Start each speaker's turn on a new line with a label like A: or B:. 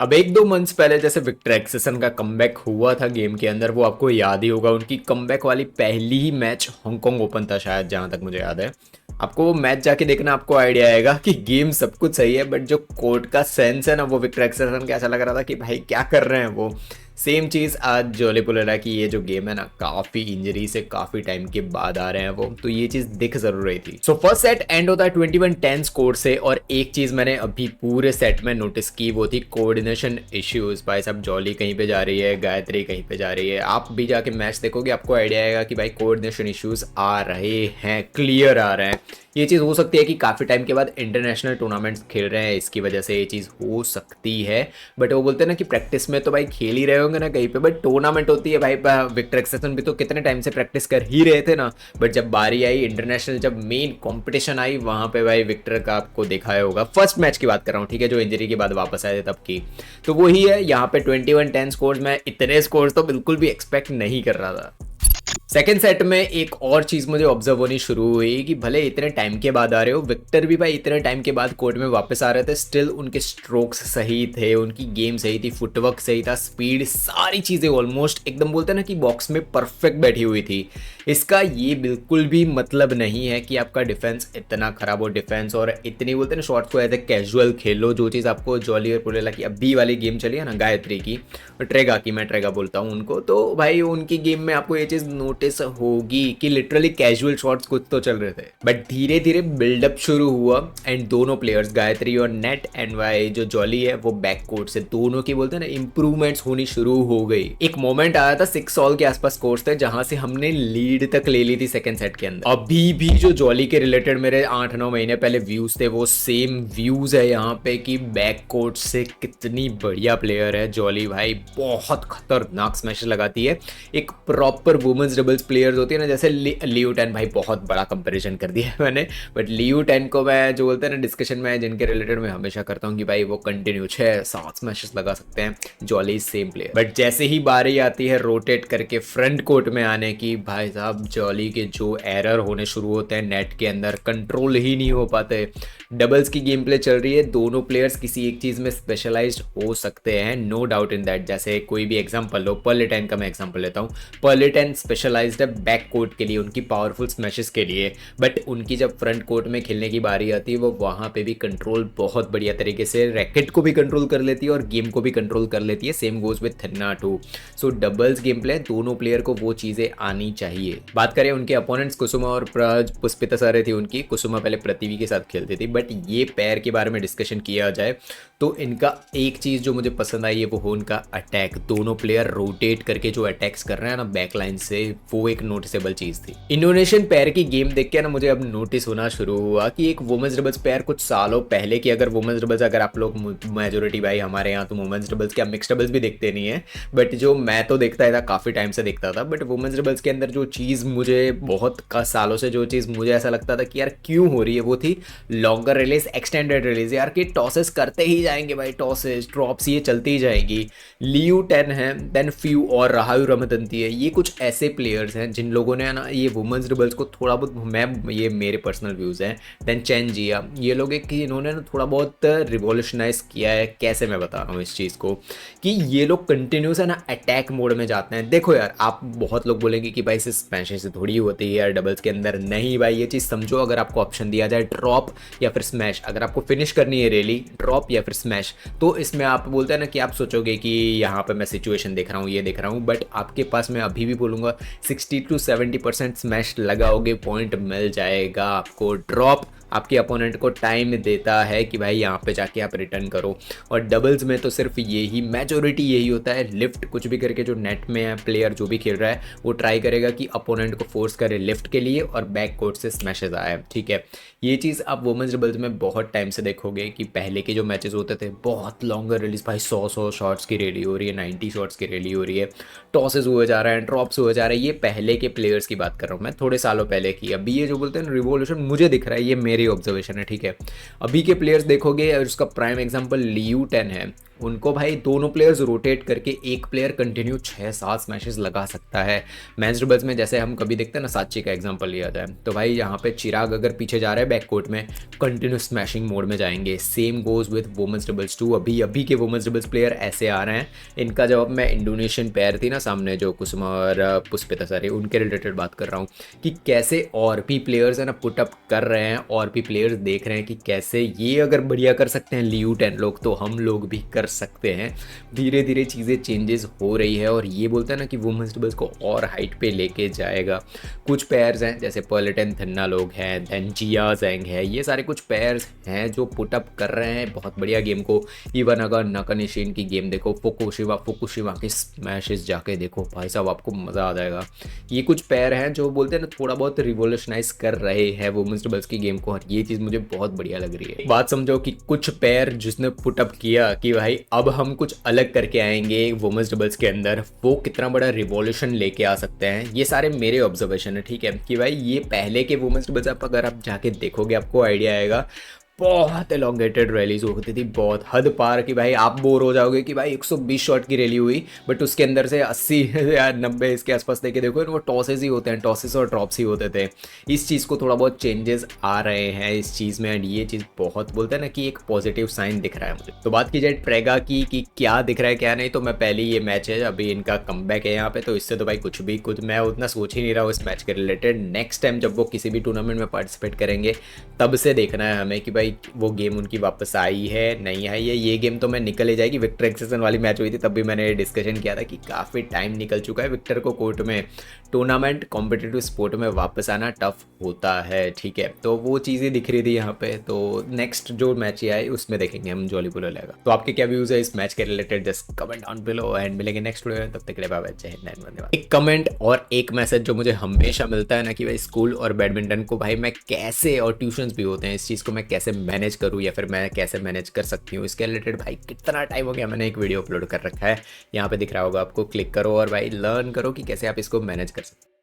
A: अब 1-2 मंथ्स पहले जैसे विक्टर एक्सेसन का कमबैक हुआ था गेम के अंदर, वो आपको याद ही होगा। उनकी कमबैक वाली पहली ही मैच हांगकांग ओपन था शायद, जहां तक मुझे याद है। आपको वो मैच जाके देखना, आपको आइडिया आएगा कि गेम सब कुछ सही है, बट जो कोर्ट का सेंस है ना, वो विक्टर एक्सेसन का ऐसा लग रहा था कि भाई क्या कर रहे हैं वो। सेम चीज़ आज जोली पुलेरा की ये जो गेम है ना, काफ़ी इंजरी से काफ़ी टाइम के बाद आ रहे हैं वो, तो ये चीज़ दिख जरूर रही थी। सो फर्स्ट सेट एंड होता है 21-10 स्कोर से। और एक चीज़ मैंने अभी पूरे सेट में नोटिस की, वो थी कोऑर्डिनेशन इश्यूज। भाई साहब, जॉली कहीं पे जा रही है, गायत्री कहीं पे जा रही है। आप भी जाके मैच देखोगे, आपको आइडिया आएगा कि भाई कोऑर्डिनेशन इश्यूज आ रहे हैं, क्लियर आ रहे हैं। ये चीज़ हो सकती है कि काफ़ी टाइम के बाद इंटरनेशनल टूर्नामेंट्स खेल रहे हैं, इसकी वजह से ये चीज़ हो सकती है। बट वो बोलते हैं ना कि प्रैक्टिस में तो भाई खेल ही रहे होंगे ना कहीं पे, बट टूर्नामेंट होती है भाई। विक्टर एक्सेसन भी तो कितने टाइम से प्रैक्टिस कर ही रहे थे ना, बट जब बारी आई इंटरनेशनल, जब मेन कंपटीशन आई, वहां पे भाई विक्टर का आपको दिखाया होगा। फर्स्ट मैच की बात कर रहा हूँ, ठीक है, जो इंजरी के बाद वापस आए थे तब की। तो वही है यहाँ पे 21-10 स्कोर्स। मैं इतने स्कोर्स तो बिल्कुल भी एक्सपेक्ट नहीं कर रहा था। सेकेंड सेट में एक और चीज मुझे ऑब्जर्व होनी शुरू हुई कि भले इतने टाइम के बाद आ रहे हो, विक्टर भी भाई इतने टाइम के बाद कोर्ट में वापस आ रहे थे, स्टिल उनके स्ट्रोक्स सही थे, उनकी गेम सही थी, फुटवर्क सही था, स्पीड, सारी चीजें ऑलमोस्ट एकदम बोलते हैं ना कि बॉक्स में परफेक्ट बैठी हुई थी। इसका ये बिल्कुल भी मतलब नहीं है कि आपका डिफेंस इतना खराब हो। डिफेंस और इतनी बोलते हैं ना शॉट्स को एज ए कैजुअल खेलो, जो चीज़ आपको जॉली और पुलेला की अभी वाली गेम चली है ना, गायत्री की, ट्रेगा की, मैं ट्रेगा बोलता हूँ उनको, तो भाई उनकी गेम में आपको ये चीज़ नोटिस होगी कि लिटरली कैजुअल शॉट्स कुछ तो चल रहे थे, बट धीरे धीरे बिल्डअप शुरू हुआ। एंड दोनों प्लेयर्स, गायत्री और नेट एंड वाई जो जॉली है, वो बैक कोर्ट से दोनों की बोलते हैं ना इंप्रूवमेंट्स होनी शुरू हो गई। एक मोमेंट आया था 6 ऑल के आसपास स्कोर्स थे, जहां से हमने लीड तक ले ली थी सेकंड सेट के अंदर। अभी भी जो जॉली के रिलेटेड मेरे 8-9 महीने पहले व्यूज थे, वो सेम व्यूज है यहाँ पे कि बैक कोर्ट से कितनी बढ़िया प्लेयर है जॉली भाई। बहुत खतरनाक स्मैशेस लगाती है, एक प्रॉपर वुमेन्स डबल्स प्लेयर्स होती है ना, जैसे लियू टेन। भाई बहुत बड़ा कंपैरिजन कर दिया है मैंने, बट लियू टेन को मैं जो बोलते हैं ना डिस्कशन में जिनके रिलेटेड मैं हमेशा करता हूँ कि भाई वो कंटिन्यू 6-7 स्मैशेस लगा सकते हैं। जॉली सेम प्लेयर, बट जैसे ही बारी आती है रोटेट करके फ्रंट कोर्ट में आने की, भाई साहब जॉली के जो एरर होने शुरू होते हैं नेट के अंदर, कंट्रोल ही नहीं हो पाते। डबल्स की गेम प्ले चल रही है, दोनों प्लेयर्स किसी एक चीज में स्पेशलाइज्ड हो सकते हैं, नो डाउट इन दैट। जैसे कोई भी एग्जांपल लो, पर्लिटन का मैं एग्जांपल लेता हूँ। पर्लिटन स्पेशलाइज्ड है बैक कोर्ट के लिए, उनकी पावरफुल स्मैशेस के लिए, बट उनकी जब फ्रंट कोर्ट में खेलने की बारी आती है, वो वहां पे भी कंट्रोल बहुत बढ़िया तरीके से, रैकेट को भी कंट्रोल कर लेती है और गेम को भी कंट्रोल कर लेती है। सेम गोज विद थन्ना too. So doubles game play दोनों प्लेयर को वो चीजें आनी चाहिए। बात करें उनके अपोनेंट्स, कुसुमा और पुष्पिता सारे थी उनकी। कुसुमा पहले पृथ्वी के साथ खेलती थी, बट ये पैर के बारे में डिस्कशन किया जाए तो इनका एक चीज जो मुझे पसंद आई है वो हो उनका अटैक। दोनों प्लेयर रोटेट करके जो अटैक्स कर रहे हैं ना बैक लाइन से, वो एक नोटिसेबल चीज थी। इंडोनेशियन पैर की गेम देख के ना मुझे अब नोटिस होना शुरू हुआ कि एक वुमेन्स डबल्स पैर कुछ सालों पहले की, अगर वुमेन्स डबल्स, अगर आप लोग मेजोरिटी भाई हमारे यहाँ तो वुमेन्स डबल्स क्या मिक्स डबल्स भी देखते नहीं है, बट जो मैं तो देखता था काफी टाइम से देखता था, बट वुमेन्स डबल्स के अंदर जो चीज मुझे बहुत सालों से जो चीज मुझे ऐसा लगता था कि यार क्यों हो रही है, वो थी लॉन्गर रिलीज, एक्सटेंडेड रिलीज। यार कि टॉसेस करते ही जाएंगे भाई, टॉसेस ड्रॉप्स ये चलती ही जाएगी। लियू टेन है, देन फ्यू और राहायु रमदंती है, ये कुछ ऐसे प्लेयर्स हैं जिन लोगों ने ना ये वुमेन्स डबल्स को थोड़ा बहुत, मैं ये मेरे पर्सनल व्यूज हैं, देन चैन जिया, ये लोग एक कि इन्होंने ना थोड़ा बहुत रिवॉल्यूशनाइज किया है। कैसे मैं बता रहा हूँ इस चीज़ को, कि ये लोग कंटिन्यूस है ना अटैक मोड में जाते हैं। देखो यार, आप बहुत लोग बोलेंगे कि भाई सिर्फ स्मैशेस से थोड़ी होती है यार डबल्स के अंदर। नहीं भाई, ये चीज़ समझो, अगर आपको ऑप्शन दिया जाए ड्रॉप या फिर स्मैश, अगर आपको फिनिश करनी है रेली, ड्रॉप या फिर स्मैश, तो इसमें आप बोलते हैं ना कि आप सोचोगे कि यहाँ पे मैं सिचुएशन देख रहा हूँ, ये देख रहा हूँ, बट आपके पास मैं अभी भी बोलूँगा 60-70% स्मैश लगाओगे, पॉइंट मिल जाएगा आपको। ड्रॉप आपके अपोनेंट को टाइम देता है कि भाई यहाँ पे जाके आप रिटर्न करो। और डबल्स में तो सिर्फ यही मेजोरिटी यही होता है, लिफ्ट कुछ भी करके जो नेट में है प्लेयर जो भी खेल रहा है वो ट्राई करेगा कि अपोनेंट को फोर्स करे लिफ्ट के लिए और बैक कोर्ट से स्मैशेस आए। ठीक है, ये चीज़ आप वुमेन्स डबल्स में बहुत टाइम से देखोगे कि पहले के जो मैचेस होते थे बहुत लॉन्गर रिलीज, भाई 100 शॉट्स की रैली हो रही है, 90 शॉट्स की रैली हो रही है, टॉसेस हुए जा रहे हैं, ड्रॉप्स हुए जा रहे हैं। ये पहले के प्लेयर्स की बात कर रहा हूँ मैं, थोड़े सालों पहले की। अभी ये जो बोलते हैं रिवॉल्यूशन मुझे दिख रहा है, ये मेरी ऑब्जर्वेशन है। ठीक है, अभी के प्लेयर्स देखोगे और उसका प्राइम एग्जांपल लियू टेन है। उनको भाई दोनों प्लेयर्स रोटेट करके एक प्लेयर कंटिन्यू 6-7 स्मैशेस लगा सकता है। मेंस डबल्स में जैसे हम कभी देखते हैं ना, साची का एग्जांपल लिया जाए तो भाई यहाँ पे चिराग अगर पीछे जा रहे हैं बैक कोर्ट में, कंटिन्यू स्मैशिंग मोड में जाएंगे। Same goes with women's doubles too. अभी अभी के वुमेन्स डबल्स प्लेयर ऐसे आ रहे हैं। इनका जब मैं इंडोनेशियन पेयर थी ना सामने, जो कुसुमा और पुष्पिता सारी, उनके रिलेटेड बात कर रहा हूँ कि कैसे और भी प्लेयर्स है ना पुटअप कर रहे हैं, और भी प्लेयर्स देख रहे हैं कि कैसे ये अगर बढ़िया कर सकते हैं लियू 10 लोग, तो हम लोग भी कर सकते हैं। धीरे धीरे चीज़ें चेंजेस हो रही है, और ये बोलते हैं ना कि वुमेन्स डबल्स को और हाइट पे लेके जाएगा। कुछ पेयर्स हैं जैसे पर्लिटन थन्ना लोग हैं, देन जिया जैंग है, ये सारे कुछ पेयर्स हैं जो पुटअप कर रहे हैं बहुत बढ़िया गेम को। इवन अगर नाकानिशिन की गेम देखो, फुकुशिवा के स्मैशेस जाके देखो भाई साहब, आपको मज़ा आ जाएगा। ये कुछ पेयर हैं जो बोलते हैं ना थोड़ा बहुत रिवोल्यूशनाइज कर रहे हैं वुमेन्स डबल्स की गेम को, और ये चीज़ मुझे बहुत बढ़िया लग रही है। बात समझो कि कुछ पेयर जिसने पुटअप किया कि भाई अब हम कुछ अलग करके आएंगे वुमेन्स डबल्स के अंदर, वो कितना बड़ा रिवॉल्यूशन लेके आ सकते हैं। ये सारे मेरे ऑब्जर्वेशन है, ठीक है, कि भाई ये पहले के वुमेन्स डबल्स अगर आप जाके देखोगे आपको आइडिया आएगा। बहुत एलोंगेटेड रैलीज होती थी, बहुत हद पार कि भाई आप बोर हो जाओगे कि भाई 120 शॉट की रैली हुई, बट उसके अंदर से 80 या 90 इसके आसपास देखे देखो वो टॉसेस ही होते हैं, टॉसेस और ड्रॉप्स ही होते थे। इस चीज़ को थोड़ा बहुत चेंजेस आ रहे हैं इस चीज़ में, एंड ये चीज़ बहुत बोलते हैं ना कि एक पॉजिटिव साइन दिख रहा है मुझे। तो बात की जाए प्रेगा की कि क्या दिख रहा है क्या नहीं, तो मैं पहले ये मैच है अभी इनका कमबैक है यहाँ पे, तो इससे तो भाई कुछ मैं उतना सोच ही नहीं रहा हूँ इस मैच के रिलेटेड। नेक्स्ट टाइम जब वो किसी भी टूर्नामेंट में पार्टिसिपेट करेंगे तब से देखना है हमें कि भाई वो गेम उनकी वापस आई है नहीं आई है। ये गेम तो मैं निकल ही जाएगी। विक्टर एक्सेसन वाली मैच हुई थी तब भी मैंने डिस्कशन किया था कि काफ़ी टाइम निकल चुका है विक्टर को कोर्ट में, टूर्नामेंट कॉम्पिटिटिव स्पोर्ट में वापस आना टफ होता है, ठीक है। तो वो चीज़ें दिख रही थी यहाँ पे। तो नेक्स्ट जो मैच आए उसमें देखेंगे हम जॉली पुलो लेगा। तो आपके क्या व्यूज़ है इस मैच के related, just comment down below, and मिलेंगे नेक्स्ट वीडियो में। तब तक के लिए बाय बाय, जय हिंद, धन्यवाद। एक कमेंट और एक मैसेज जो मुझे हमेशा मिलता है ना कि भाई स्कूल और बैडमिंटन को भाई मैं कैसे, और ट्यूशन्स भी होते हैं, इस चीज़ को मैं कैसे मैनेज करूँ या फिर मैं कैसे मैनेज कर सकती हूँ, इसके रिलेटेड भाई कितना टाइम हो गया मैंने एक वीडियो अपलोड कर रखा है, यहाँ पे दिख रहा होगा आपको, क्लिक करो और भाई लर्न करो कि कैसे आप इसको मैनेज कर सकते हैं।